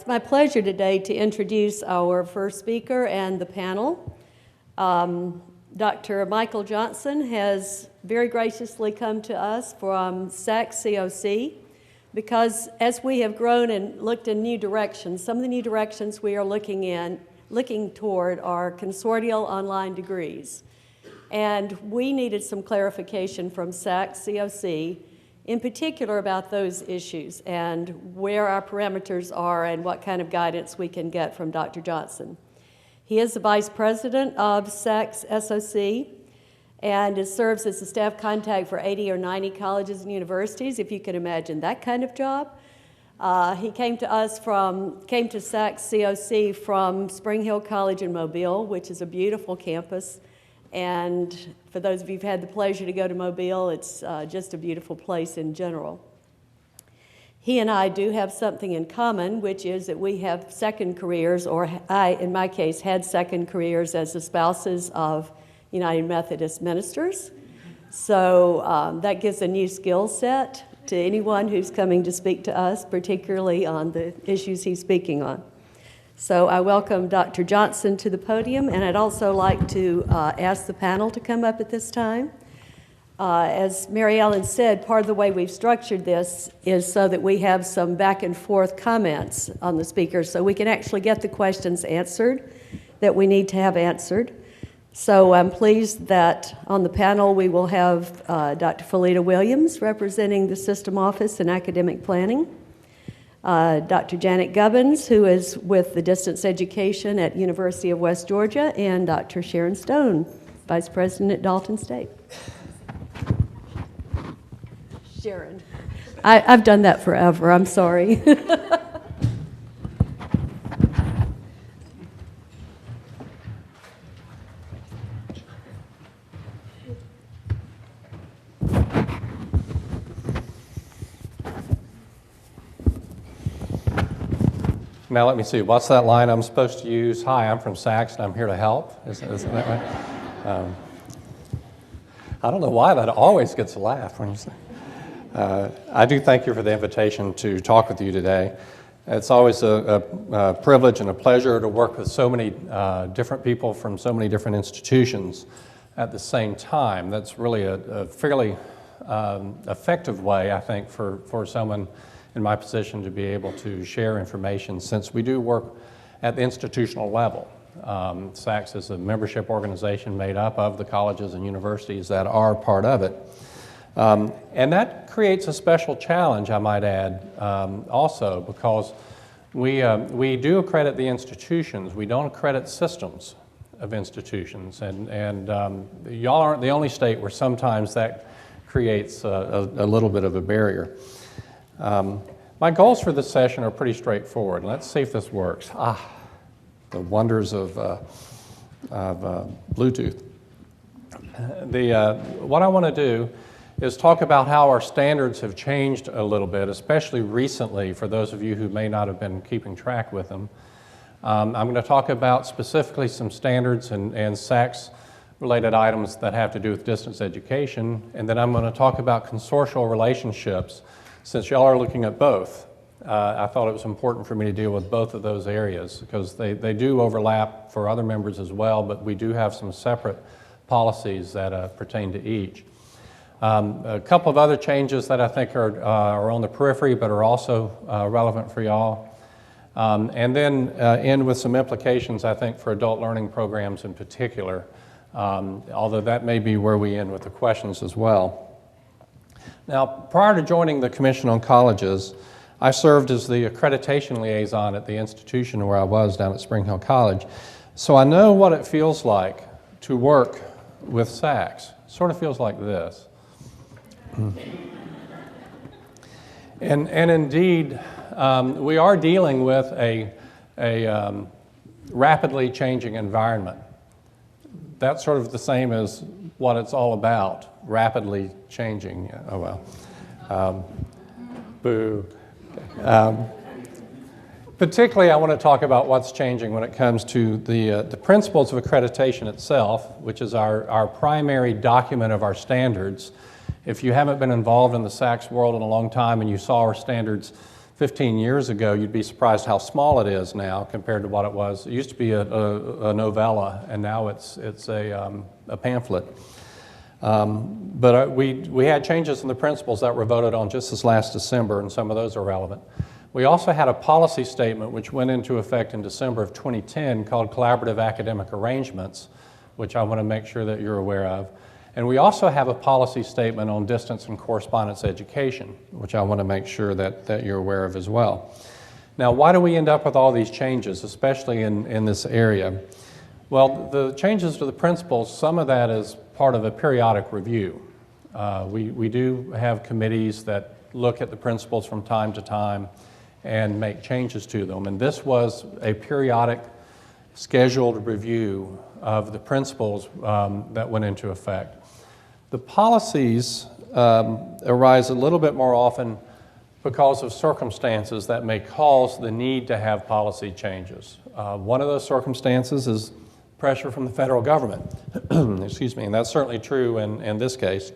my pleasure today to introduce our first speaker and the panel. Dr. Michael Johnson has very graciously come to us from SACS COC because as we have grown and looked in new directions, some of the new directions we are looking toward are consortial online degrees. And we needed some clarification from SACS COC, in particular about those issues and where our parameters are and what kind of guidance we can get from Dr. Johnson. He is the Vice President of SACS SOC and serves as the staff contact for 80 or 90 colleges and universities, if you can imagine that kind of job. He came to SACS COC from Spring Hill College in Mobile, which is a beautiful campus. And for those of you who've had the pleasure to go to Mobile, it's just a beautiful place in general. He and I do have something in common, which is that we have second careers, or I, in my case, had second careers as the spouses of United Methodist ministers. So that gives a new skill set to anyone who's coming to speak to us, particularly on the issues he's speaking on. So I welcome Dr. Johnson to the podium, and I'd also like to ask the panel to come up at this time. As Mary Ellen said, part of the way we've structured this is so that we have some back and forth comments on the speakers so we can actually get the questions answered that we need to have answered. So I'm pleased that on the panel we will have Dr. Felita Williams representing the System Office in Academic Planning, Dr. Janet Gubbins, who is with the Distance Education at University of West Georgia, and Dr. Sharon Stone, Vice President at Dalton State. Sharon. I've done that forever, I'm sorry. Now let me see, what's that line I'm supposed to use? Hi, I'm from SACS and I'm here to help. Isn't that right? I don't know why that always gets a laugh when you say. I do thank you for the invitation to talk with you today. It's always a privilege and a pleasure to work with so many different people from so many different institutions at the same time. That's really a fairly effective way, I think, for someone in my position to be able to share information, since we do work at the institutional level. SACS is a membership organization made up of the colleges and universities that are part of it. And that creates a special challenge, I might add, also, because we do accredit the institutions. We don't accredit systems of institutions. And y'all aren't the only state where sometimes that creates a little bit of a barrier. My goals for this session are pretty straightforward. Let's see if this works. The wonders of Bluetooth. What I want to do is talk about how our standards have changed a little bit, especially recently for those of you who may not have been keeping track with them. I'm going to talk about specifically some standards and SACS related items that have to do with distance education, and then I'm going to talk about consortial relationships. Since y'all are looking at both, I thought it was important for me to deal with both of those areas because they do overlap for other members as well, but we do have some separate policies that pertain to each. A couple of other changes that I think are on the periphery but are also relevant for y'all. And then end with some implications, I think, for adult learning programs in particular, although that may be where we end with the questions as well. Now, prior to joining the Commission on Colleges, I served as the accreditation liaison at the institution where I was down at Spring Hill College. So I know what it feels like to work with SACS. It sort of feels like this. And indeed, we are dealing with a rapidly changing environment. That's sort of the same as what it's all about, rapidly changing. Oh well. Boo. Particularly, I want to talk about what's changing when it comes to the principles of accreditation itself, which is our primary document of our standards. If you haven't been involved in the SACS world in a long time and you saw our standards 15 years ago, you'd be surprised how small it is now compared to what it was. It used to be a novella, and now it's a pamphlet. But we had changes in the principles that were voted on just this last December, and some of those are relevant. We also had a policy statement which went into effect in December of 2010 called Collaborative Academic Arrangements, which I want to make sure that you're aware of. And we also have a policy statement on distance and correspondence education, which I want to make sure that you're aware of as well. Now, why do we end up with all these changes, especially in this area? Well, the changes to the principles, some of that is part of a periodic review. We do have committees that look at the principles from time to time and make changes to them. And this was a periodic scheduled review of the principles that went into effect. The policies arise a little bit more often because of circumstances that may cause the need to have policy changes. One of those circumstances is pressure from the federal government. Excuse me, and that's certainly true in this case.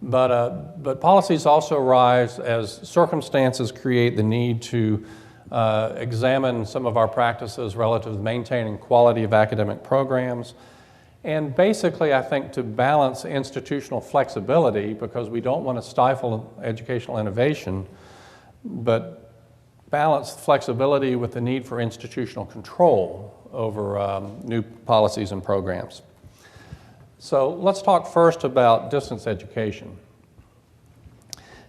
But policies also arise as circumstances create the need to examine some of our practices relative to maintaining quality of academic programs. And basically, I think to balance institutional flexibility, because we don't want to stifle educational innovation, but balance flexibility with the need for institutional control over new policies and programs. So let's talk first about distance education.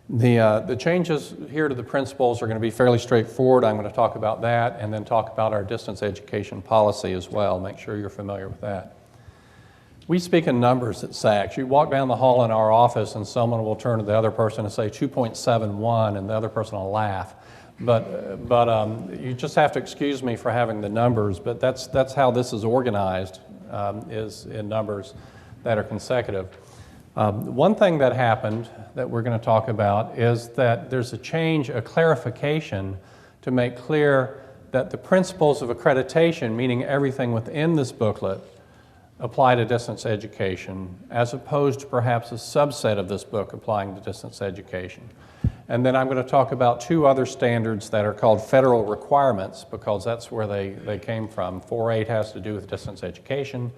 The changes here to the principles are going to be fairly straightforward. I'm going to talk about that and then talk about our distance education policy as well. Make sure you're familiar with that. We speak in numbers at SACS. You walk down the hall in our office and someone will turn to the other person and say 2.71 and the other person will laugh. But you just have to excuse me for having the numbers, but that's how this is organized, is in numbers that are consecutive. One thing that happened that we're going to talk about is that there's a change, a clarification to make clear that the principles of accreditation, meaning everything within this booklet, apply to distance education, as opposed to perhaps a subset of this book applying to distance education. And then I'm going to talk about two other standards that are called federal requirements, because that's where they came from. 4.8 has to do with distance education.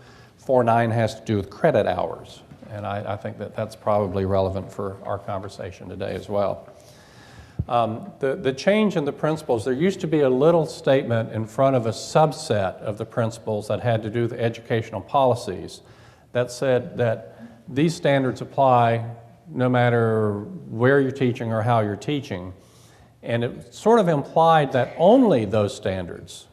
4.9 has to do with credit hours. And I think that that's probably relevant for our conversation today as well. The change in the principles, there used to be a little statement in front of a subset of the principles that had to do with educational policies that said that these standards apply no matter where you're teaching or how you're teaching. And it sort of implied that only those standards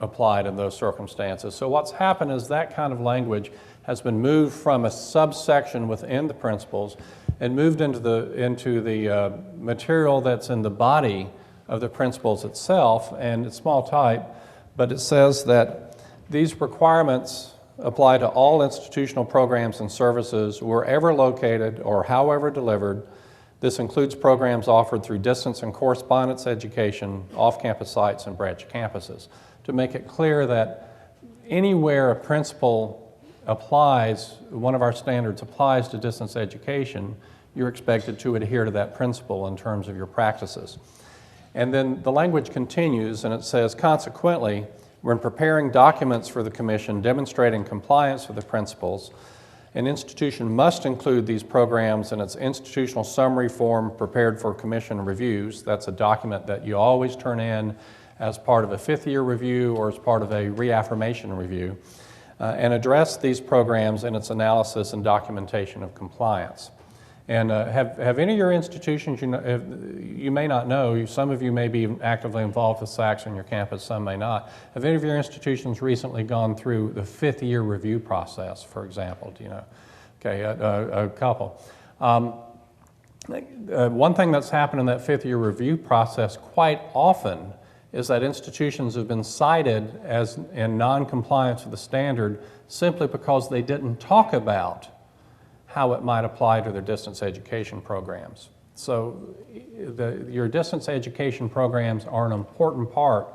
applied in those circumstances. So what's happened is that kind of language has been moved from a subsection within the principles and moved into the material that's in the body of the principles itself, and it's small type, but it says that these requirements apply to all institutional programs and services wherever located or however delivered. This includes programs offered through distance and correspondence education, off-campus sites, and branch campuses. To make it clear that anywhere a principle applies, one of our standards applies to distance education, you're expected to adhere to that principle in terms of your practices. And then the language continues and it says, consequently, when preparing documents for the Commission demonstrating compliance with the principles, an institution must include these programs in its institutional summary form prepared for Commission reviews. That's a document that you always turn in as part of a fifth-year review or as part of a reaffirmation review, and address these programs in its analysis and documentation of compliance. And have any of your institutions, you may not know, some of you may be actively involved with SACS on your campus, some may not. Have any of your institutions recently gone through the fifth-year review process, for example? Do you know? Okay, a couple. One thing that's happened in that fifth-year review process quite often is that institutions have been cited as in non-compliance with the standard simply because they didn't talk about how it might apply to their distance education programs. So your distance education programs are an important part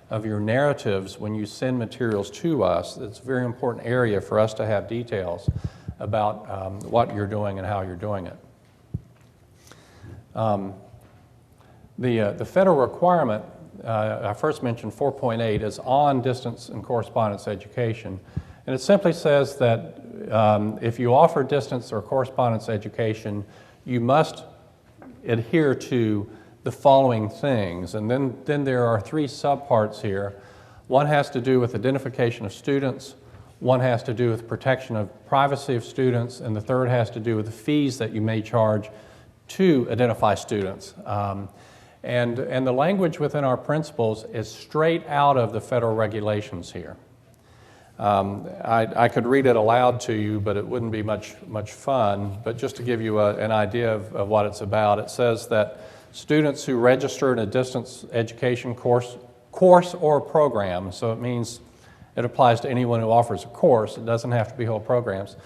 of your narratives when you send materials to us. It's a very important area for us to have details about what you're doing and how you're doing it. The federal requirement, I first mentioned 4.8, is on distance and correspondence education. And it simply says that if you offer distance or correspondence education, you must adhere to the following things. And then there are 3 subparts here. One has to do with identification of students, one has to do with protection of privacy of students, and the third has to do with the fees that you may charge to identify students. And the language within our principles is straight out of the federal regulations here. I could read it aloud to you, but it wouldn't be much fun. But just to give you an idea of what it's about, it says that students who register in a distance education course or program, so it means it applies to anyone who offers a course, it doesn't have to be whole programs.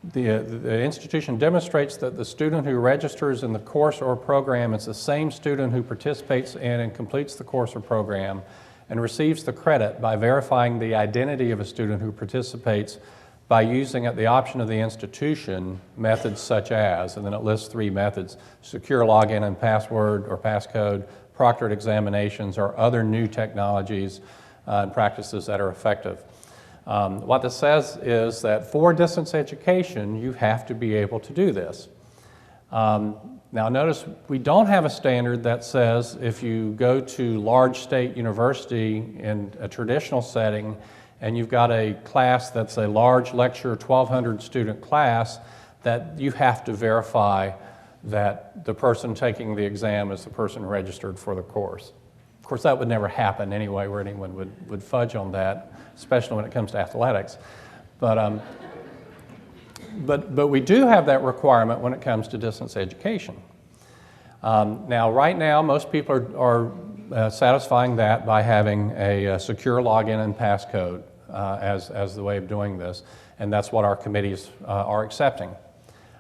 The institution demonstrates that the student who registers in the course or program is the same student who participates in and completes the course or program and receives the credit by verifying the identity of a student who participates by using, at the option of the institution, methods such as, and then it lists 3 methods: secure login and password or passcode, proctored examinations, or other new technologies and practices that are effective. What this says is that for distance education, you have to be able to do this. Now notice we don't have a standard that says if you go to large state university in a traditional setting and you've got a class that's a large lecture 1,200 student class, that you have to verify that the person taking the exam is the person registered for the course. Of course, that would never happen anyway, where anyone would fudge on that, especially when it comes to athletics. But we do have that requirement when it comes to distance education. Now, right now, most people are satisfying that by having a secure login and passcode as the way of doing this, and that's what our committees are accepting.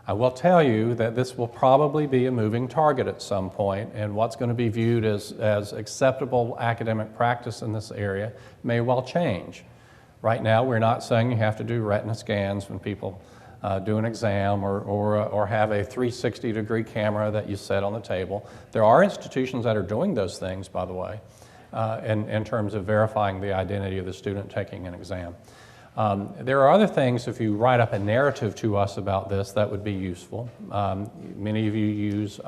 I will tell you that this will probably be a moving target at some point, and what's going to be viewed as acceptable academic practice in this area may well change. Right now, we're not saying you have to do retina scans when people do an exam or have a 360-degree camera that you set on the table. There are institutions that are doing those things, by the way, in terms of verifying the identity of the student taking an exam. There are other things, if you write up a narrative to us about this, that would be useful. Many of you use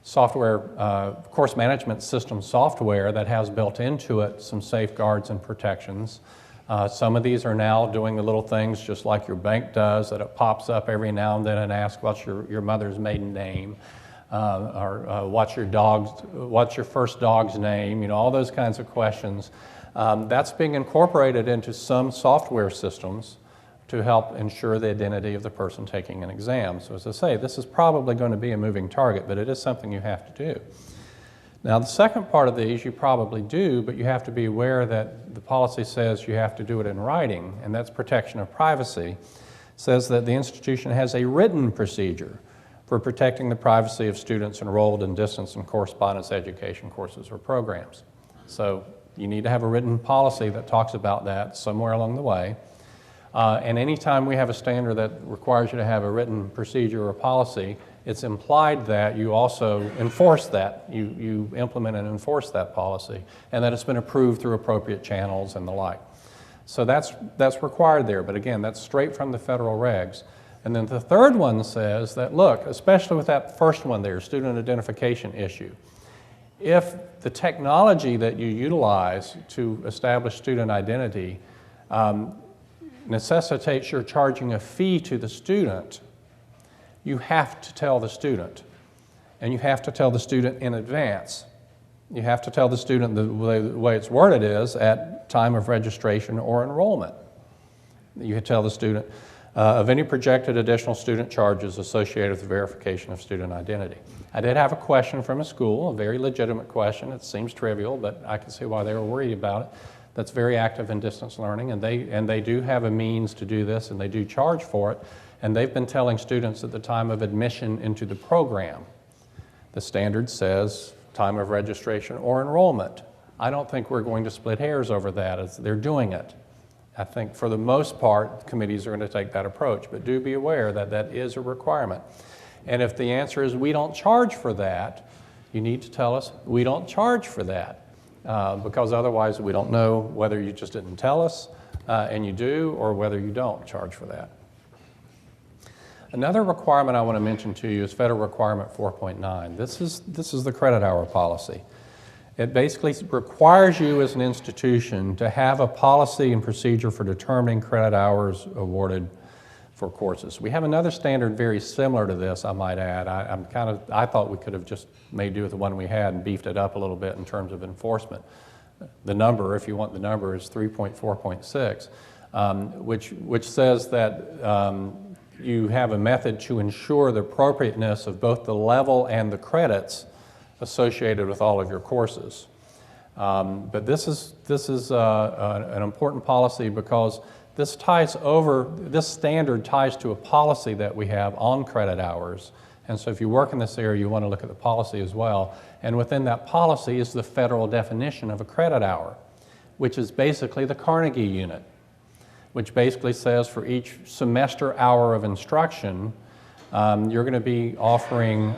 software, course management system software that has built into it some safeguards and protections. Some of these are now doing the little things just like your bank does, that it pops up every now and then and asks what's your mother's maiden name, or what's your first dog's name, you know, all those kinds of questions. That's being incorporated into some software systems to help ensure the identity of the person taking an exam. So as I say, this is probably going to be a moving target, but it is something you have to do. Now, the second part of these you probably do, but you have to be aware that the policy says you have to do it in writing, and that's protection of privacy. It says that the institution has a written procedure for protecting the privacy of students enrolled in distance and correspondence education courses or programs. So you need to have a written policy that talks about that somewhere along the way. And anytime we have a standard that requires you to have a written procedure or policy, it's implied that you also enforce that. You implement and enforce that policy, and that it's been approved through appropriate channels and the like. So that's required there, but again, that's straight from the federal regs. And then the third one says that, look, especially with that first one there, student identification issue, if the technology that you utilize to establish student identity necessitates your charging a fee to the student, you have to tell the student. And you have to tell the student in advance. You have to tell the student the way it's worded is at time of registration or enrollment. You tell the student of any projected additional student charges associated with the verification of student identity. I did have a question from a school, a very legitimate question. It seems trivial, but I can see why they were worried about it. That's very active in distance learning, and they do have a means to do this, and they do charge for it. And they've been telling students at the time of admission into the program. The standard says time of registration or enrollment. I don't think we're going to split hairs over that as they're doing it. I think for the most part, committees are going to take that approach, but do be aware that that is a requirement. And if the answer is we don't charge for that, you need to tell us we don't charge for that, because otherwise we don't know whether you just didn't tell us and you do, or whether you don't charge for that. Another requirement I want to mention to you is Federal Requirement 4.9. This is the credit hour policy. It basically requires you as an institution to have a policy and procedure for determining credit hours awarded for courses. We have another standard very similar to this, I might add. I thought we could have just made do with the one we had and beefed it up a little bit in terms of enforcement. The number, if you want the number, is 3.4.6, which says that you have a method to ensure the appropriateness of both the level and the credits associated with all of your courses. But this is an important policy because this standard ties to a policy that we have on credit hours. And so if you work in this area, you want to look at the policy as well. And within that policy is the federal definition of a credit hour, which is basically the Carnegie unit, which basically says for each semester hour of instruction, you're going to be offering,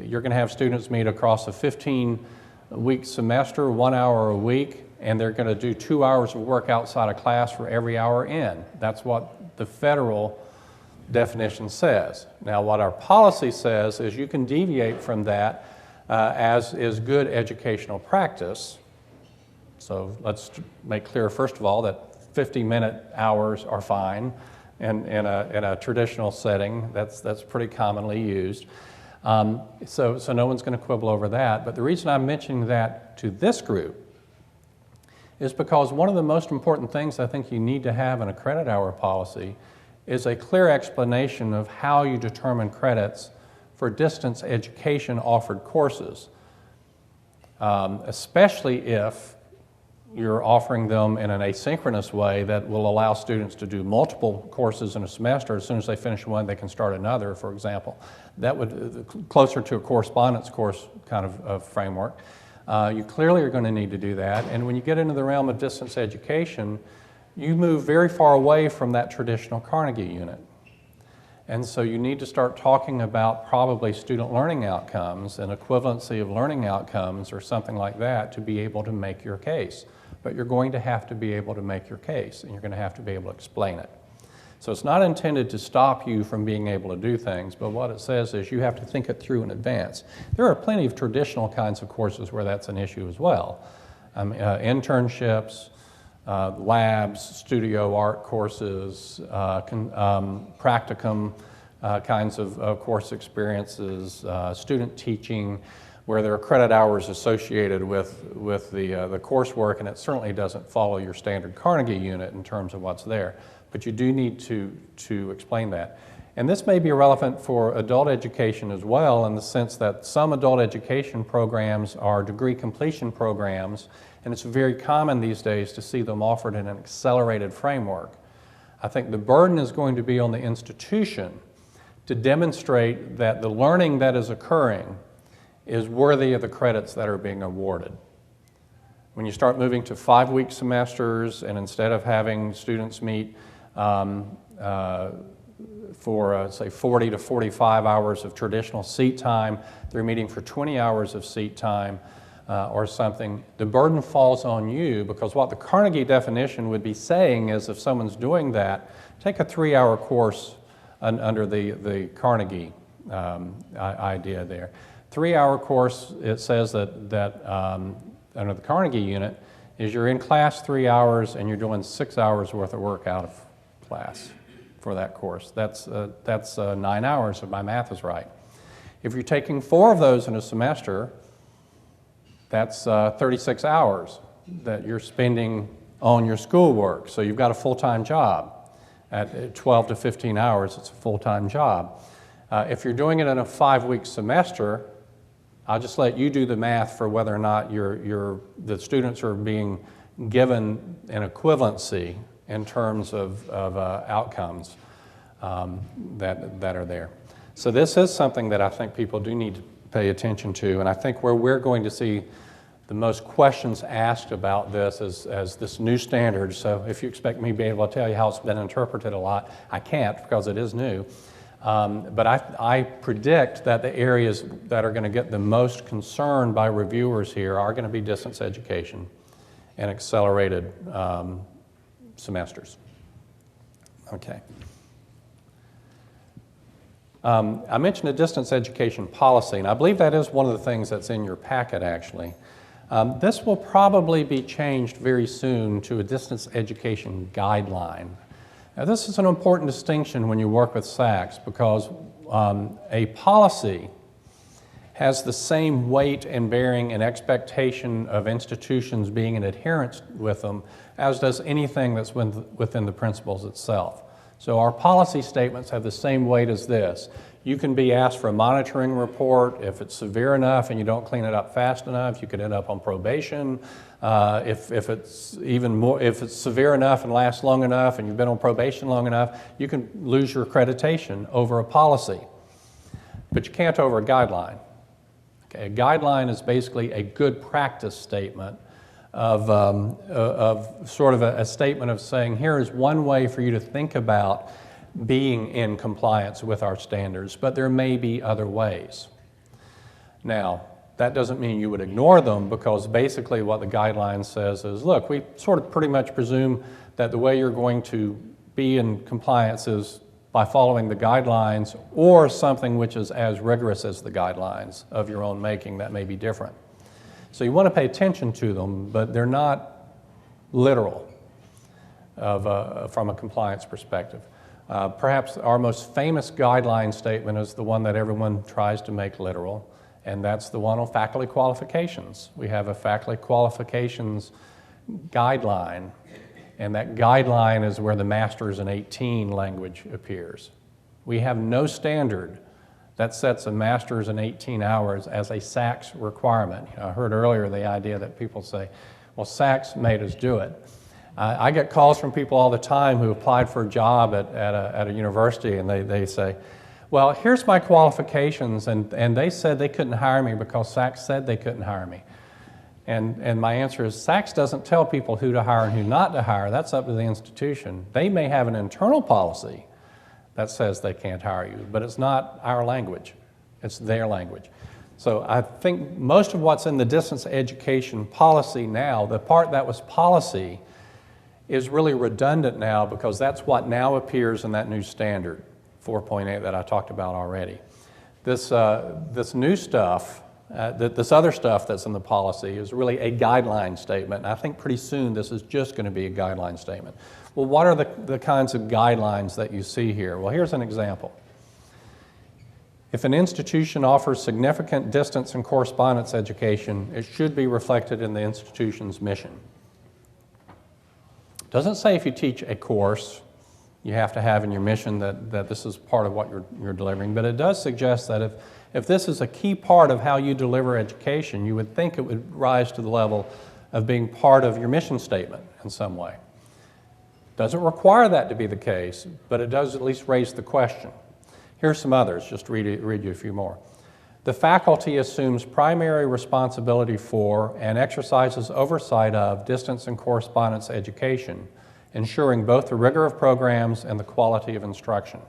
you're going to have students meet across a 15-week semester, 1 hour a week, and they're going to do 2 hours of work outside of class for every hour in. That's what the federal definition says. Now, what our policy says is you can deviate from that as is good educational practice. So let's make clear, first of all, that 50-minute hours are fine in a traditional setting. That's pretty commonly used. So no one's going to quibble over that. But the reason I'm mentioning that to this group is because one of the most important things I think you need to have in a credit hour policy is a clear explanation of how you determine credits for distance education offered courses, especially if you're offering them in an asynchronous way that will allow students to do multiple courses in a semester. As soon as they finish one, they can start another, for example. That would, closer to a correspondence course kind of framework. You clearly are going to need to do that. And when you get into the realm of distance education, you move very far away from that traditional Carnegie unit. And so you need to start talking about probably student learning outcomes and equivalency of learning outcomes or something like that to be able to make your case. But you're going to have to be able to make your case, and you're going to have to be able to explain it. So it's not intended to stop you from being able to do things, but what it says is you have to think it through in advance. There are plenty of traditional kinds of courses where that's an issue as well. Internships, labs, studio art courses, practicum kinds of course experiences, student teaching, where there are credit hours associated with the coursework, and it certainly doesn't follow your standard Carnegie unit in terms of what's there. But you do need to explain that. And this may be relevant for adult education as well, in the sense that some adult education programs are degree completion programs, and it's very common these days to see them offered in an accelerated framework. I think the burden is going to be on the institution to demonstrate that the learning that is occurring is worthy of the credits that are being awarded. When you start moving to 5-week semesters, and instead of having students meet for, say, 40 to 45 hours of traditional seat time, they're meeting for 20 hours of seat time or something, the burden falls on you, because what the Carnegie definition would be saying is if someone's doing that, take a 3-hour course under the Carnegie idea there. 3-hour course, it says that under the Carnegie unit, is you're in class 3 hours and you're doing 6 hours worth of work out of class for that course. That's 9 hours if my math is right. If you're taking 4 of those in a semester, that's 36 hours that you're spending on your schoolwork. So you've got a full-time job. At 12 to 15 hours, it's a full-time job. If you're doing it in a 5-week semester, I'll just let you do the math for whether or not the students are being given an equivalency in terms of outcomes that are there. So this is something that I think people do need to pay attention to, and I think where we're going to see the most questions asked about this as this new standard. So if you expect me to be able to tell you how it's been interpreted a lot, I can't, because it is new. But I predict that the areas that are going to get the most concern by reviewers here are going to be distance education and accelerated semesters. Okay. I mentioned a distance education policy, and I believe that is one of the things that's in your packet, actually. This will probably be changed very soon to a distance education guideline. Now, this is an important distinction when you work with SACS because a policy has the same weight and bearing and expectation of institutions being in adherence with them as does anything that's within the principles itself. So our policy statements have the same weight as this. You can be asked for a monitoring report. If it's severe enough and you don't clean it up fast enough, you could end up on probation. If it's severe enough and lasts long enough and you've been on probation long enough, you can lose your accreditation over a policy. But you can't over a guideline. Okay, a guideline is basically a good practice statement of sort of a statement of saying, here is one way for you to think about being in compliance with our standards, but there may be other ways. Now, that doesn't mean you would ignore them because basically what the guideline says is, look, we sort of pretty much presume that the way you're going to be in compliance is by following the guidelines or something which is as rigorous as the guidelines of your own making that may be different. So you want to pay attention to them, but they're not literal from a compliance perspective. Perhaps our most famous guideline statement is the one that everyone tries to make literal, and that's the one on faculty qualifications. We have a faculty qualifications guideline, and that guideline is where the Masters in 18 language appears. We have no standard that sets a master's in 18 hours as a SACS requirement. I heard earlier the idea that people say, well, SACS made us do it. I get calls from people all the time who applied for a job at a university, and they say, well, here's my qualifications, and they said they couldn't hire me because SACS said they couldn't hire me. And my answer is, SACS doesn't tell people who to hire and who not to hire. That's up to the institution. They may have an internal policy that says they can't hire you, but it's not our language. It's their language. So I think most of what's in the distance education policy now, the part that was policy, is really redundant now because that's what now appears in that new standard, 4.8, that I talked about already. This new stuff, this other stuff that's in the policy is really a guideline statement. And I think pretty soon this is just going to be a guideline statement. Well, what are the kinds of guidelines that you see here? Well, here's an example. If an institution offers significant distance and correspondence education, it should be reflected in the institution's mission. It doesn't say if you teach a course, you have to have in your mission that this is part of what you're delivering, but it does suggest that if this is a key part of how you deliver education, you would think it would rise to the level of being part of your mission statement in some way. Doesn't require that to be the case, but it does at least raise the question. Here's some others, just to read you a few more. The faculty assumes primary responsibility for and exercises oversight of distance and correspondence education, ensuring both the rigor of programs and the quality of instruction,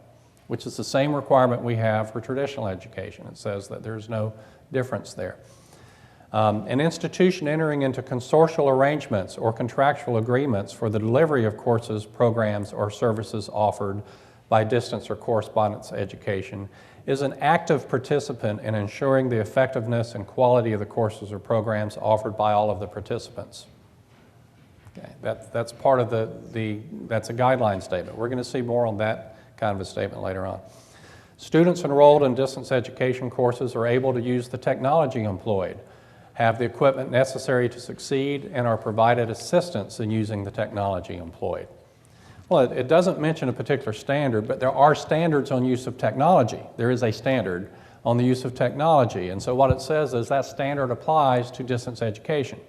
which is the same requirement we have for traditional education. It says that there's no difference there. An institution entering into consortial arrangements or contractual agreements for the delivery of courses, programs, or services offered by distance or correspondence education is an active participant in ensuring the effectiveness and quality of the courses or programs offered by all of the participants. Okay, that's part of that's a guideline statement. We're going to see more on that kind of a statement later on. Students enrolled in distance education courses are able to use the technology employed, have the equipment necessary to succeed, and are provided assistance in using the technology employed. Well, it doesn't mention a particular standard, but there are standards on use of technology. There is a standard on the use of technology, and so what it says is that standard applies to distance education.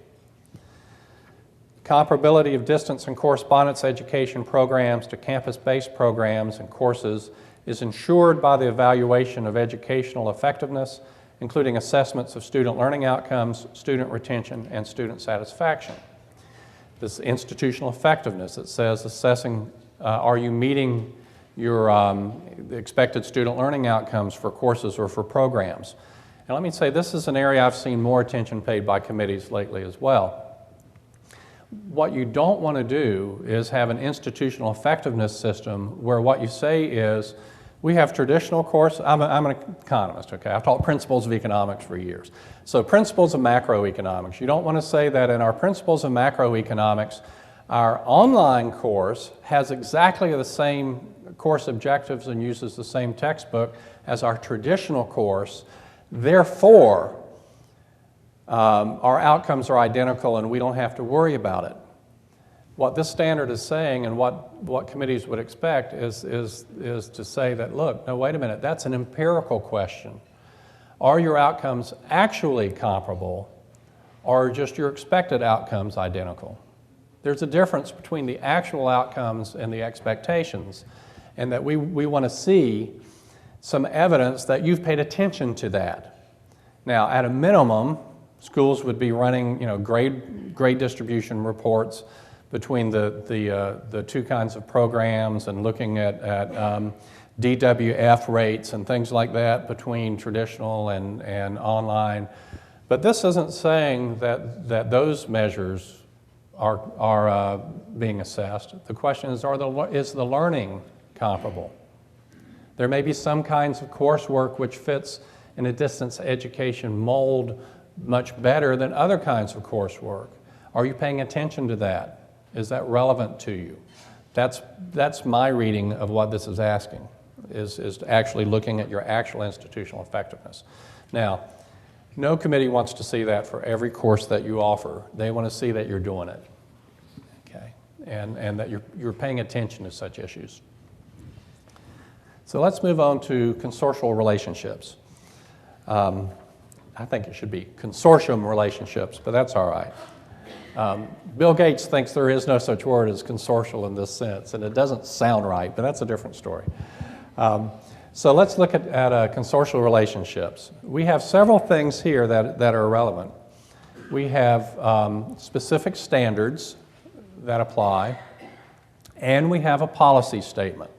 Comparability of distance and correspondence education programs to campus-based programs and courses is ensured by the evaluation of educational effectiveness, including assessments of student learning outcomes, student retention, and student satisfaction. This institutional effectiveness, it says assessing, are you meeting your expected student learning outcomes for courses or for programs. And let me say, this is an area I've seen more attention paid by committees lately as well. What you don't want to do is have an institutional effectiveness system where what you say is, we have traditional course. I'm an economist, okay? I've taught principles of economics for years. So principles of macroeconomics. You don't want to say that in our principles of macroeconomics, our online course has exactly the same course objectives and uses the same textbook as our traditional course. Therefore, our outcomes are identical and we don't have to worry about it. What this standard is saying and what committees would expect is to say that, look, no, wait a minute, that's an empirical question. Are your outcomes actually comparable, or are just your expected outcomes identical? There's a difference between the actual outcomes and the expectations, and that we want to see some evidence that you've paid attention to that. Now, at a minimum, schools would be running, grade distribution reports between the two kinds of programs and looking at DWF rates and things like that between traditional and online. But this isn't saying that those measures are being assessed. The question is, is the learning comparable? There may be some kinds of coursework which fits in a distance education mold much better than other kinds of coursework. Are you paying attention to that? Is that relevant to you? That's my reading of what this is asking, is actually looking at your actual institutional effectiveness. Now, no committee wants to see that for every course that you offer. They want to see that you're doing it, okay? And that you're paying attention to such issues. So let's move on to consortial relationships. I think it should be consortium relationships, but that's all right. Bill Gates thinks there is no such word as consortial in this sense, and it doesn't sound right, but that's a different story. So let's look at consortial relationships. We have several things here that are relevant. We have specific standards that apply, and we have a policy statement.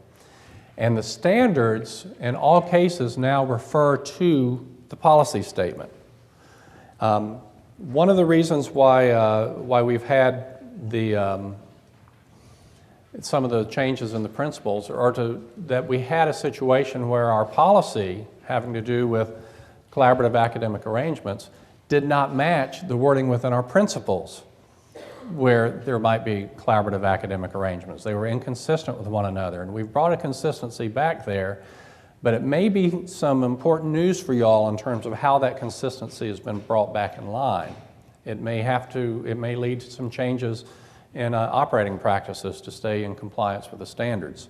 And the standards, in all cases, now refer to the policy statement. One of the reasons why we've had some of the changes in the principles are that we had a situation where our policy, having to do with collaborative academic arrangements, did not match the wording within our principles, where there might be collaborative academic arrangements. They were inconsistent with one another, and we've brought a consistency back there. But it may be some important news for y'all in terms of how that consistency has been brought back in line. It may lead to some changes in operating practices to stay in compliance with the standards.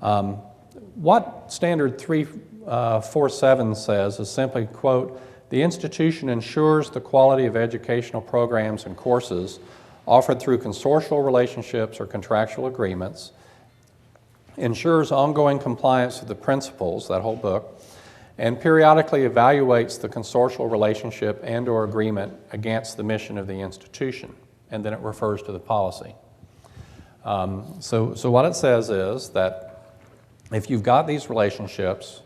What Standard 347 says is simply, quote, the institution ensures the quality of educational programs and courses offered through consortial relationships or contractual agreements, ensures ongoing compliance with the principles, that whole book, and periodically evaluates the consortial relationship and/or agreement against the mission of the institution, and then it refers to the policy. So what it says is that if you've got these relationships,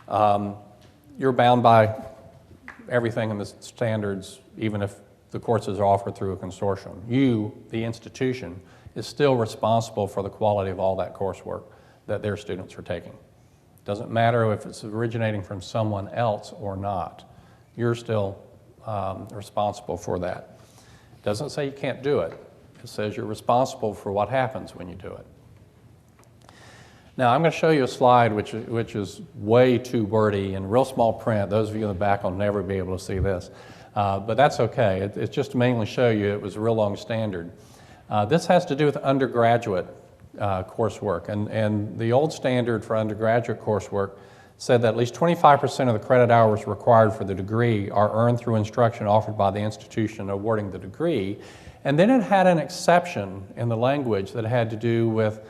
you're bound by everything in the standards, even if the courses are offered through a consortium. You, the institution, is still responsible for the quality of all that coursework that their students are taking. Doesn't matter if it's originating from someone else or not. You're still responsible for that. Doesn't say you can't do it. It says you're responsible for what happens when you do it. Now, I'm going to show you a slide which is way too wordy in real small print. Those of you in the back will never be able to see this. But that's okay. It's just to mainly show you it was a real long standard. This has to do with undergraduate coursework. And the old standard for undergraduate coursework said that at least 25% of the credit hours required for the degree are earned through instruction offered by the institution awarding the degree. And then it had an exception in the language that had to do with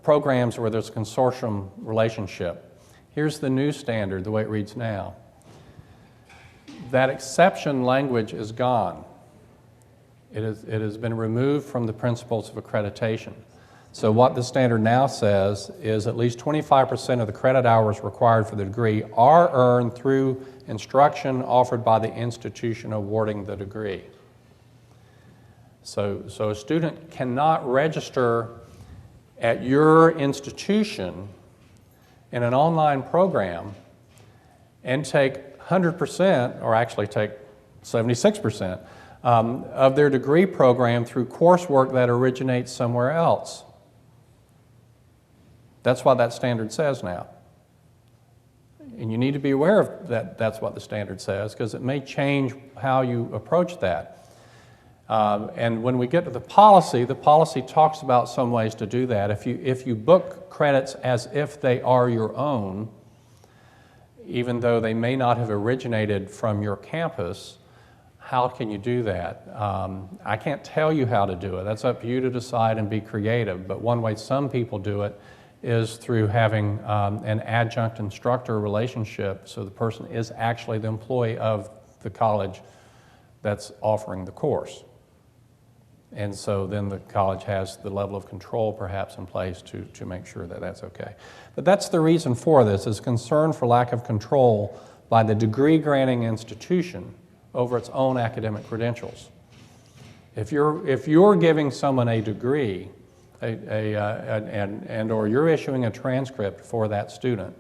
programs where there's a consortium relationship. Here's the new standard, the way it reads now. That exception language is gone. It has been removed from the principles of accreditation. So what the standard now says is at least 25% of the credit hours required for the degree are earned through instruction offered by the institution awarding the degree. So a student cannot register at your institution in an online program and take 100%, or actually take 76%, of their degree program through coursework that originates somewhere else. That's what that standard says now. And you need to be aware of that. That's what the standard says, because it may change how you approach that. And when we get to the policy talks about some ways to do that. If you book credits as if they are your own, even though they may not have originated from your campus, how can you do that? I can't tell you how to do it. That's up to you to decide and be creative. But one way some people do it is through having an adjunct instructor relationship, so the person is actually the employee of the college that's offering the course. And so then the college has the level of control perhaps in place to make sure that that's okay. But that's the reason for this, is concern for lack of control by the degree granting institution over its own academic credentials. If you're giving someone a degree or you're issuing a transcript for that student,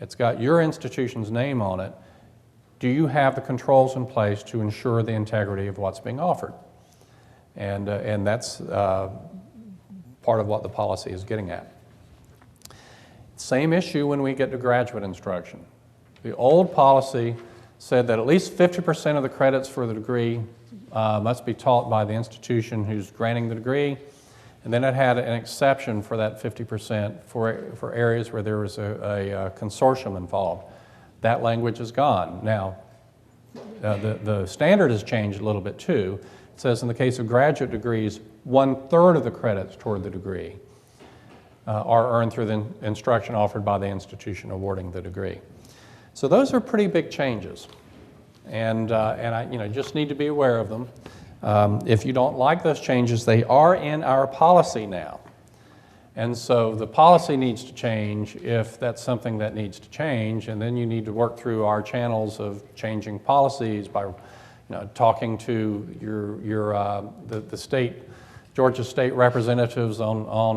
it's got your institution's name on it, do you have the controls in place to ensure the integrity of what's being offered? And that's part of what the policy is getting at. Same issue when we get to graduate instruction. The old policy said that at least 50% of the credits for the degree must be taught by the institution who's granting the degree, and then it had an exception for that 50% for areas where there was a consortium involved. That language is gone. Now, the standard has changed a little bit too. It says in the case of graduate degrees, 1/3 of the credits toward the degree are earned through the instruction offered by the institution awarding the degree. So those are pretty big changes, and I just need to be aware of them. If you don't like those changes, they are in our policy now, and so the policy needs to change if that's something that needs to change, and then you need to work through our channels of changing policies by talking to the state, Georgia state representatives on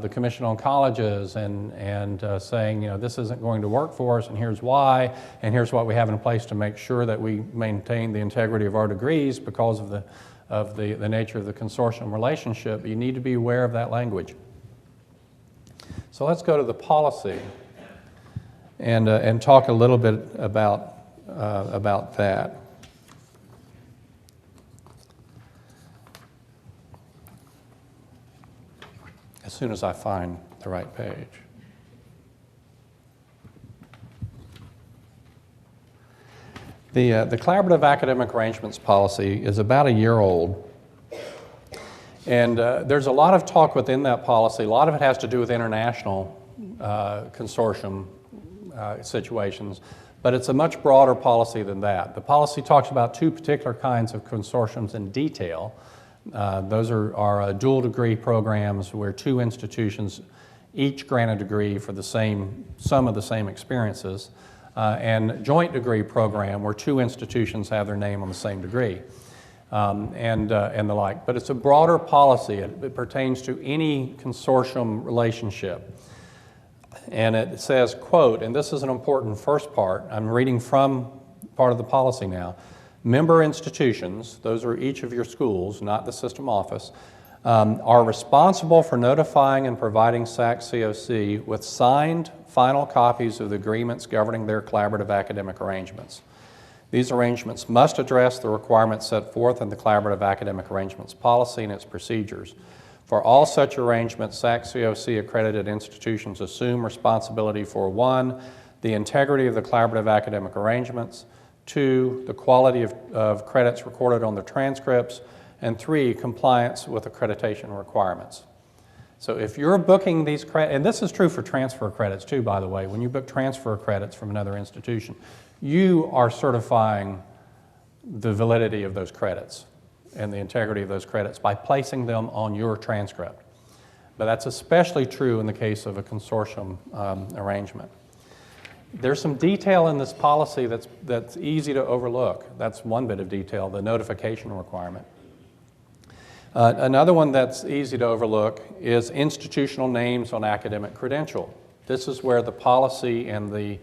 the Commission on Colleges and saying, this isn't going to work for us and here's why, and here's what we have in place to make sure that we maintain the integrity of our degrees because of the nature of the consortium relationship. You need to be aware of that language. So let's go to the policy and talk a little bit about that. As soon as I find the right page. The Collaborative Academic Arrangements Policy is about a year old. And there's a lot of talk within that policy. A lot of it has to do with international consortium situations, but it's a much broader policy than that. The policy talks about two particular kinds of consortiums in detail. Those are dual degree programs where two institutions each grant a degree for some of the same experiences, and joint degree program where two institutions have their name on the same degree, and the like. But it's a broader policy. It pertains to any consortium relationship. And it says, quote, and this is an important first part, I'm reading from part of the policy now, member institutions, those are each of your schools, not the system office, are responsible for notifying and providing SACS COC with signed final copies of the agreements governing their collaborative academic arrangements. These arrangements must address the requirements set forth in the Collaborative Academic Arrangements Policy and its procedures. For all such arrangements, SACS COC accredited institutions assume responsibility for 1, the integrity of the collaborative academic arrangements, 2, the quality of credits recorded on the transcripts, and 3, compliance with accreditation requirements. So if you're booking these credits, and this is true for transfer credits too, by the way, when you book transfer credits from another institution, you are certifying the validity of those credits and the integrity of those credits by placing them on your transcript. But that's especially true in the case of a consortium arrangement. There's some detail in this policy that's easy to overlook. That's one bit of detail, the notification requirement. Another one that's easy to overlook is institutional names on academic credential. This is where the policy and the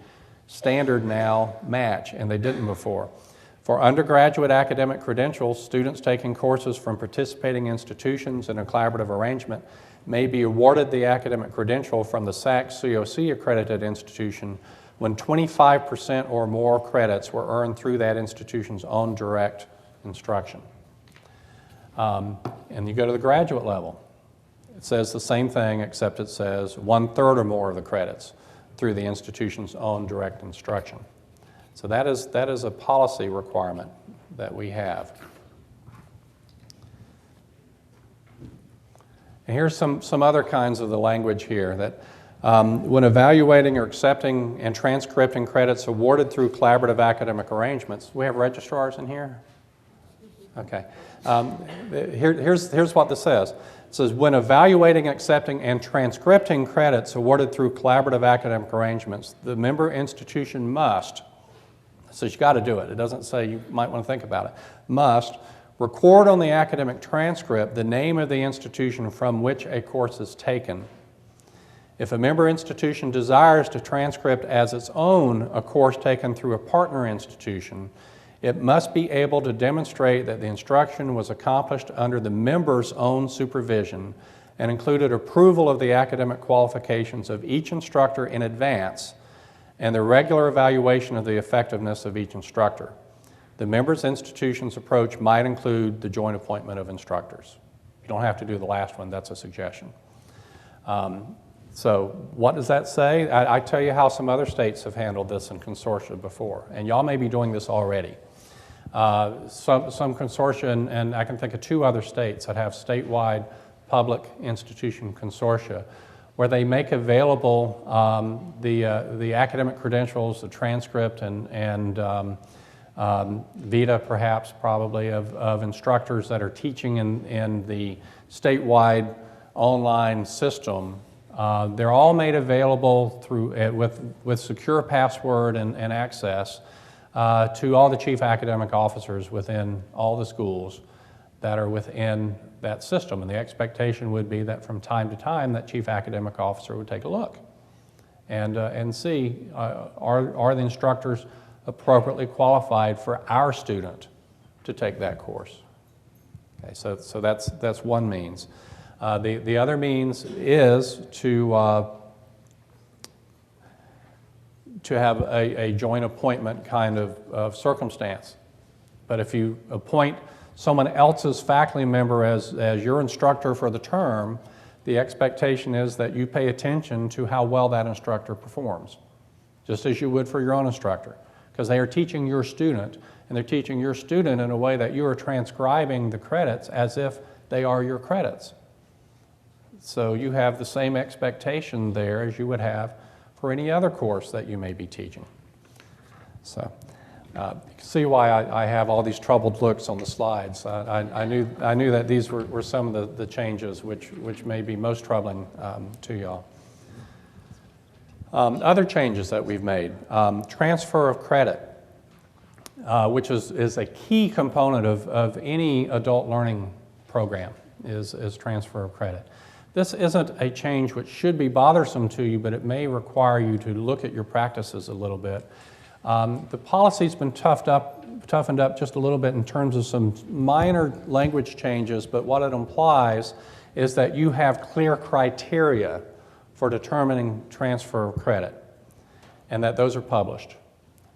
standard now match, and they didn't before. For undergraduate academic credentials, students taking courses from participating institutions in a collaborative arrangement may be awarded the academic credential from the SACS COC accredited institution when 25% or more credits were earned through that institution's own direct instruction. And you go to the graduate level. It says the same thing, except it says 1/3 or more of the credits through the institution's own direct instruction. So that is a policy requirement that we have. And here's some other kinds of the language here that when evaluating or accepting and transcripting credits awarded through collaborative academic arrangements, we have registrars in here? Okay. Here's what this says. It says, when evaluating, accepting, and transcripting credits awarded through collaborative academic arrangements, the member institution must, so you got to do it. It doesn't say you might want to think about it, must record on the academic transcript the name of the institution from which a course is taken. If a member institution desires to transcript as its own a course taken through a partner institution, it must be able to demonstrate that the instruction was accomplished under the member's own supervision and included approval of the academic qualifications of each instructor in advance and the regular evaluation of the effectiveness of each instructor. The member's institution's approach might include the joint appointment of instructors. You don't have to do the last one, that's a suggestion. So what does that say? I tell you how some other states have handled this in consortia before, and y'all may be doing this already. Some consortia, and I can think of 2 other states that have statewide public institution consortia, where they make available the academic credentials, the transcript, and vita perhaps probably of instructors that are teaching in the statewide online system. They're all made available through with secure password and access to all the chief academic officers within all the schools that are within that system. And the expectation would be that from time to time that chief academic officer would take a look and see are the instructors appropriately qualified for our student to take that course. Okay, so that's one means. The other means is to have a joint appointment kind of circumstance. But if you appoint someone else's faculty member as your instructor for the term, the expectation is that you pay attention to how well that instructor performs, just as you would for your own instructor, because they are teaching your student, and they're teaching your student in a way that you are transcribing the credits as if they are your credits. So you have the same expectation there as you would have for any other course that you may be teaching. So you can see why I have all these troubled looks on the slides. I knew that these were some of the changes which may be most troubling to y'all. Other changes that we've made. Transfer of credit, which is a key component of any adult learning program, is transfer of credit. This isn't a change which should be bothersome to you, but it may require you to look at your practices a little bit. The policy's been toughened up just a little bit in terms of some minor language changes, but what it implies is that you have clear criteria for determining transfer of credit, and that those are published.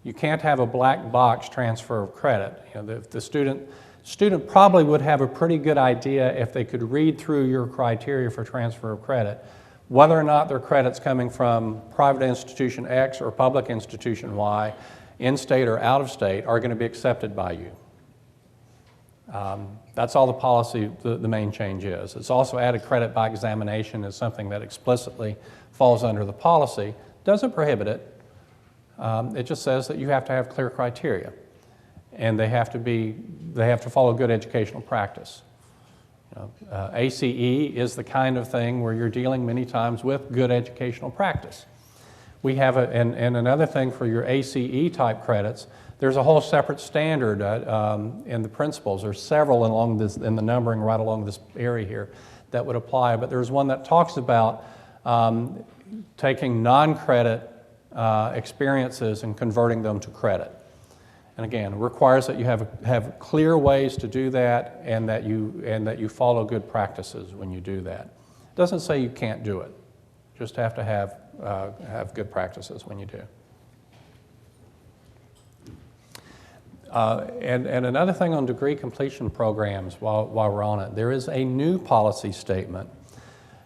You can't have a black box transfer of credit. You know, the student probably would have a pretty good idea if they could read through your criteria for transfer of credit, whether or not their credit's coming from private institution X or public institution Y, in-state or out-of-state, are going to be accepted by you. That's all the policy, the main change is. It's also added credit by examination as something that explicitly falls under the policy. Doesn't prohibit it. It just says that you have to have clear criteria, and they have to follow good educational practice. ACE is the kind of thing where you're dealing many times with good educational practice. We have and another thing for your ACE type credits, there's a whole separate standard in the principles. There's several along this, in the numbering right along this area here that would apply, but there's one that talks about taking non-credit experiences and converting them to credit. And again, it requires that you have clear ways to do that, and that you follow good practices when you do that. It doesn't say you can't do it. You just have to have good practices when you do. And another thing on degree completion programs, while we're on it, there is a new policy statement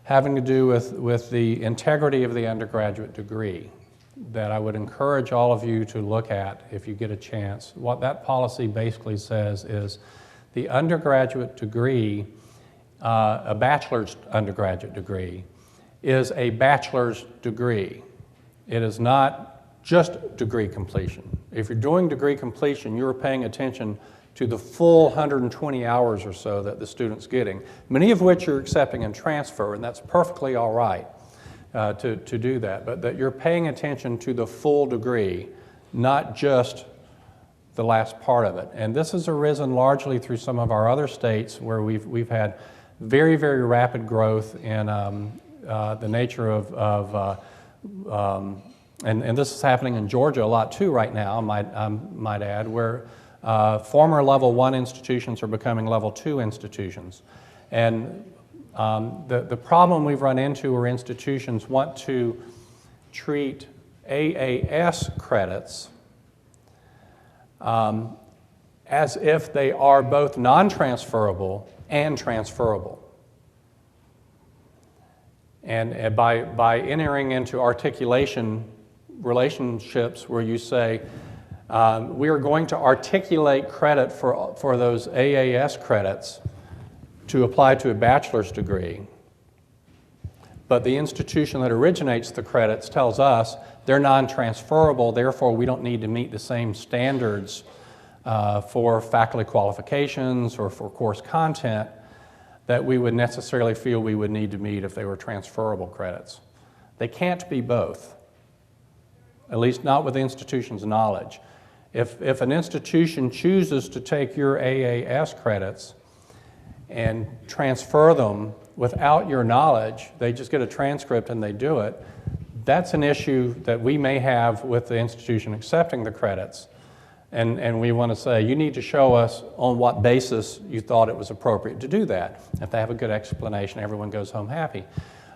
having to do with the integrity of the undergraduate degree that I would encourage all of you to look at if you get a chance. What that policy basically says is the undergraduate degree, a bachelor's undergraduate degree, is a bachelor's degree. It is not just degree completion. If you're doing degree completion, you're paying attention to the full 120 hours or so that the student's getting, many of which you're accepting in transfer, and that's perfectly all right. To do that, but that you're paying attention to the full degree, not just the last part of it. And this has arisen largely through some of our other states where we've had very, very rapid growth in the nature of and this is happening in Georgia a lot too right now, I might add, where former level 1 institutions are becoming level 2 institutions. And the problem we've run into where institutions want to treat AAS credits as if they are both non-transferable and transferable. And by entering into articulation relationships where you say, we are going to articulate credit for those AAS credits to apply to a bachelor's degree, but the institution that originates the credits tells us they're non-transferable, therefore we don't need to meet the same standards for faculty qualifications or for course content that we would necessarily feel we would need to meet if they were transferable credits. They can't be both, at least not with the institution's knowledge. If an institution chooses to take your AAS credits and transfer them without your knowledge, they just get a transcript and they do it, that's an issue that we may have with the institution accepting the credits. And we want to say, you need to show us on what basis you thought it was appropriate to do that. If they have a good explanation, everyone goes home happy.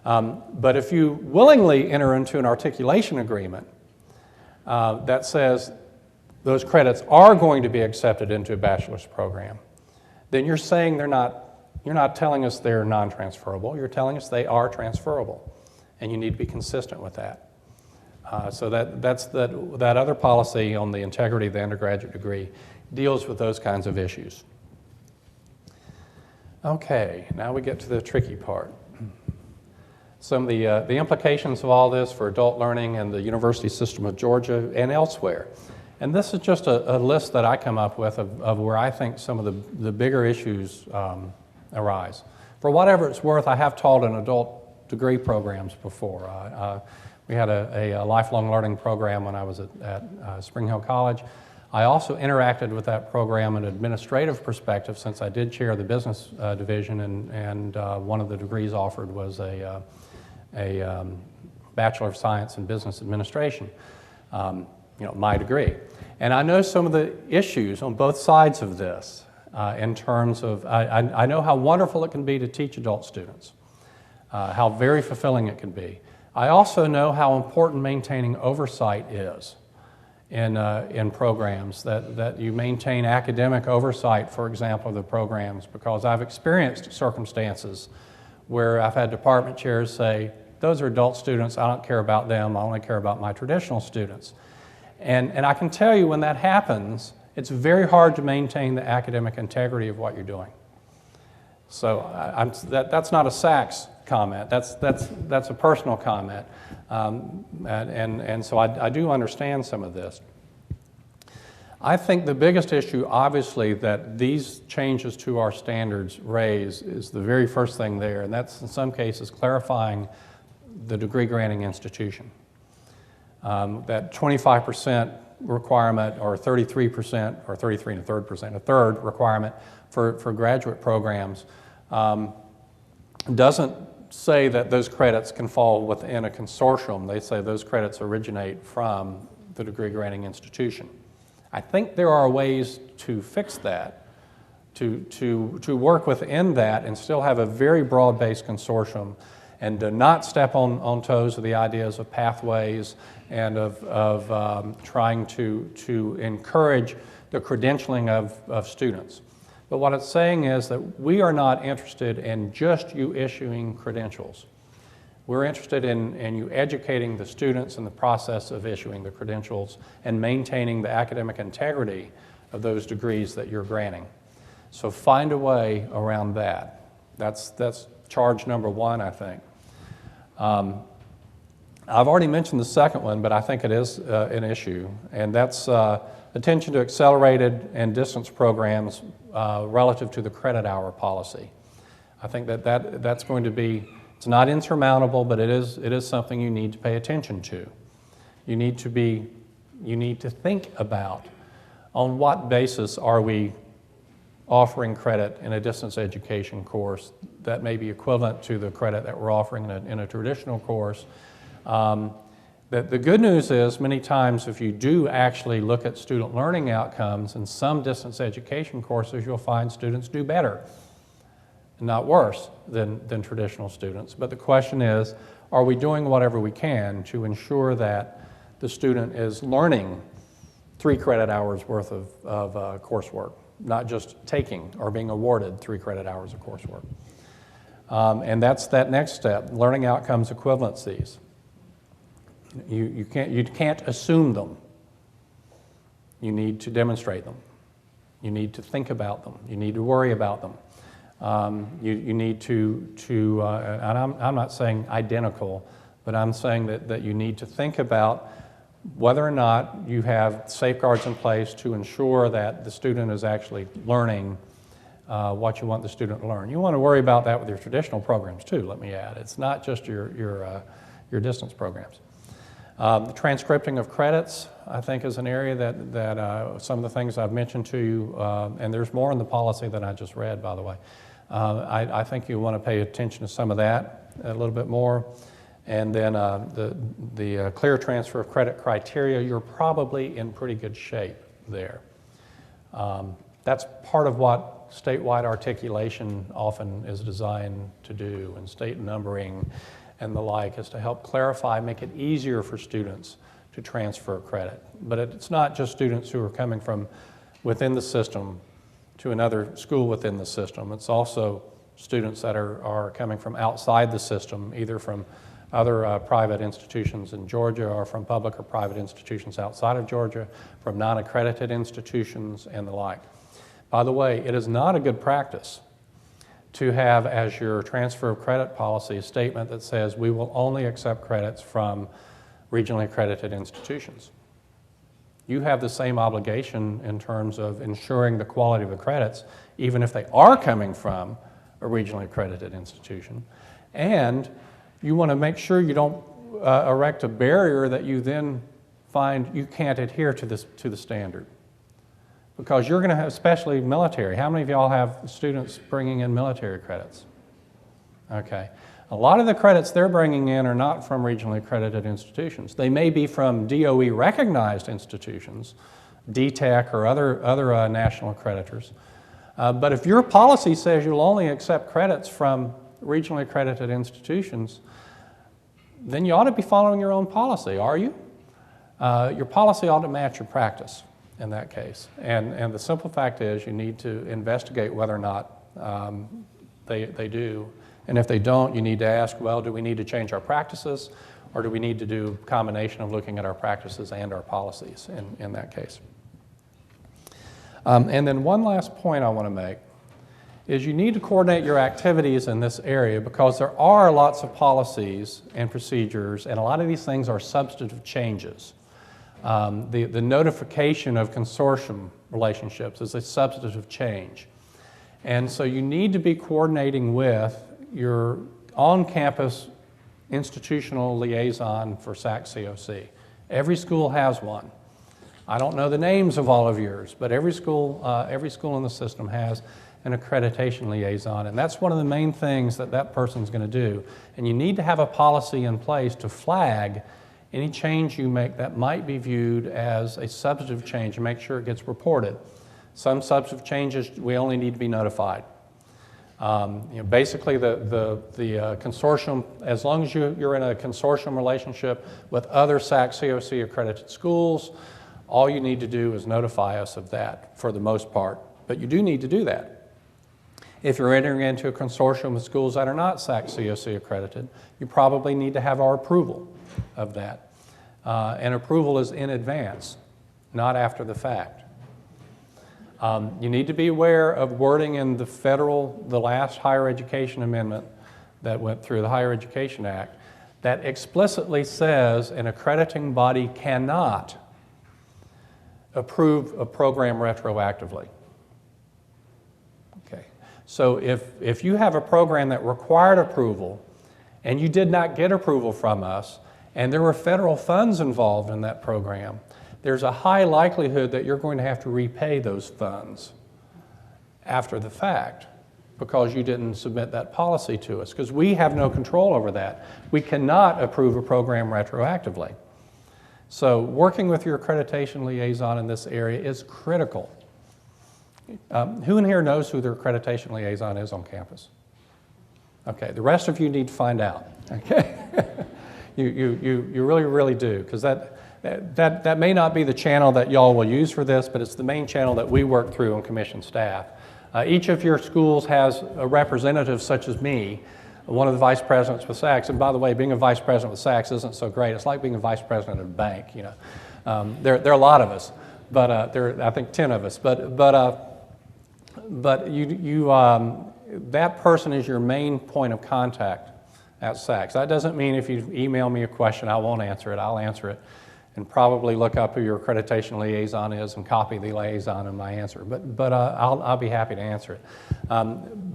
But if you willingly enter into an articulation agreement that says those credits are going to be accepted into a bachelor's program, then you're saying you're not telling us they're non-transferable, you're telling us they are transferable, and you need to be consistent with that. So that's that other policy on the integrity of the undergraduate degree deals with those kinds of issues. Okay, now we get to the tricky part. Some of the implications of all this for adult learning and the university system of Georgia and elsewhere. And this is just a list that I come up with of where I think some of the bigger issues arise. For whatever it's worth, I have taught in adult degree programs before. We had a lifelong learning program when I was at Spring Hill College. I also interacted with that program in an administrative perspective since I did chair the business division, and one of the degrees offered was a Bachelor of Science in Business Administration, my degree. And I know some of the issues on both sides of this in terms of, I know how wonderful it can be to teach adult students, how very fulfilling it can be. I also know how important maintaining oversight is in programs, that you maintain academic oversight, for example, of the programs, because I've experienced circumstances where I've had department chairs say, those are adult students, I don't care about them, I only care about my traditional students. And I can tell you when that happens, it's very hard to maintain the academic integrity of what you're doing. So that's not a SACS comment, that's a personal comment. And so I do understand some of this. I think the biggest issue, obviously, that these changes to our standards raise is the very first thing there, and that's in some cases clarifying the degree granting institution. That 25% requirement, or 33%, or 33 1/3%, a third requirement for graduate programs doesn't say that those credits can fall within a consortium. They say those credits originate from the degree granting institution. I think there are ways to fix that, to work within that and still have a very broad-based consortium and to not step on toes of the ideas of pathways and of trying to encourage the credentialing of students. But what it's saying is that we are not interested in just you issuing credentials. We're interested in you educating the students in the process of issuing the credentials and maintaining the academic integrity of those degrees that you're granting. So find a way around that. That's charge number one, I think. I've already mentioned the second one, but I think it is an issue, and that's attention to accelerated and distance programs relative to the credit hour policy. I think that's going to be, it's not insurmountable, but it is something you need to pay attention to. You need to think about on what basis are we offering credit in a distance education course that may be equivalent to the credit that we're offering in a traditional course. The good news is many times if you do actually look at student learning outcomes in some distance education courses, you'll find students do better, not worse than traditional students. But the question is, are we doing whatever we can to ensure that the student is learning 3 credit hours worth of coursework, not just taking or being awarded 3 credit hours of coursework? And that's that next step, learning outcomes equivalencies. You can't assume them. You need to demonstrate them. You need to think about them. You need to worry about them. You need to and I'm not saying identical, but I'm saying that you need to think about whether or not you have safeguards in place to ensure that the student is actually learning what you want the student to learn. You want to worry about that with your traditional programs too, let me add. It's not just your distance programs. The transcripting of credits, I think, is an area that some of the things I've mentioned to you, and there's more in the policy than I just read, by the way. I think you want to pay attention to some of that a little bit more. And then the clear transfer of credit criteria, you're probably in pretty good shape there. That's part of what statewide articulation often is designed to do, and state numbering and the like, is to help clarify, make it easier for students to transfer credit. But it's not just students who are coming from within the system to another school within the system. It's also students that are coming from outside the system, either from other private institutions in Georgia or from public or private institutions outside of Georgia, from non-accredited institutions and the like. By the way, it is not a good practice to have as your transfer of credit policy a statement that says we will only accept credits from regionally accredited institutions. You have the same obligation in terms of ensuring the quality of the credits, even if they are coming from a regionally accredited institution. And you want to make sure you don't erect a barrier that you then find you can't adhere to the standard. Because you're going to have, especially military. How many of y'all have students bringing in military credits? Okay. A lot of the credits they're bringing in are not from regionally accredited institutions. They may be from DOE recognized institutions, DTEC or other national accreditors. But if your policy says you'll only accept credits from regionally accredited institutions, then you ought to be following your own policy, are you? Your policy ought to match your practice in that case. And the simple fact is you need to investigate whether or not they do. And if they don't, you need to ask, well, do we need to change our practices, or do we need to do a combination of looking at our practices and our policies in that case? And then one last point I want to make is you need to coordinate your activities in this area, because there are lots of policies and procedures, and a lot of these things are substantive changes. The notification of consortium relationships is a substantive change. And so you need to be coordinating with your on-campus institutional liaison for SACS COC. Every school has one. I don't know the names of all of yours, but every school in the system has an accreditation liaison, and that's one of the main things that that person's going to do. And you need to have a policy in place to flag any change you make that might be viewed as a substantive change and make sure it gets reported. Some substantive changes, we only need to be notified. Basically, the consortium, as long as you're in a consortium relationship with other SACS COC accredited schools, all you need to do is notify us of that for the most part. But you do need to do that. If you're entering into a consortium with schools that are not SACS COC accredited, you probably need to have our approval of that. And approval is in advance, not after the fact. You need to be aware of wording in the last higher education amendment that went through the Higher Education Act that explicitly says an accrediting body cannot approve a program retroactively. Okay. So if you have a program that required approval and you did not get approval from us, and there were federal funds involved in that program, there's a high likelihood that you're going to have to repay those funds after the fact because you didn't submit that policy to us, because we have no control over that. We cannot approve a program retroactively. So working with your accreditation liaison in this area is critical. Who in here knows who their accreditation liaison is on campus? Okay, the rest of you need to find out, okay? You really, really do, because that may not be the channel that y'all will use for this, but it's the main channel that we work through on commission staff. Each of your schools has a representative such as me, one of the vice presidents with SACS. And by the way, being a vice president with SACS isn't so great. It's like being a vice president of a bank, you know. There are a lot of us, but there are, I think, 10 of us. But that person is your main point of contact at SACS. That doesn't mean if you email me a question, I won't answer it. I'll answer it and probably look up who your accreditation liaison is and copy the liaison in my answer. But I'll be happy to answer it.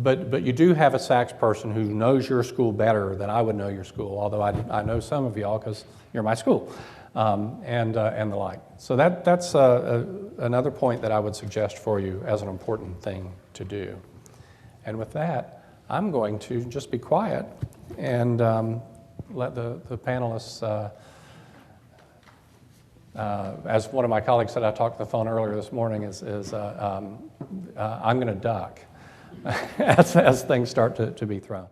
But you do have a SACS person who knows your school better than I would know your school, although I know some of y'all because you're my school, and the like. So that's another point that I would suggest for you as an important thing to do. And with that, I'm going to just be quiet and let the panelists, as one of my colleagues said, I talked on the phone earlier this morning, I'm going to duck as things start to be thrown.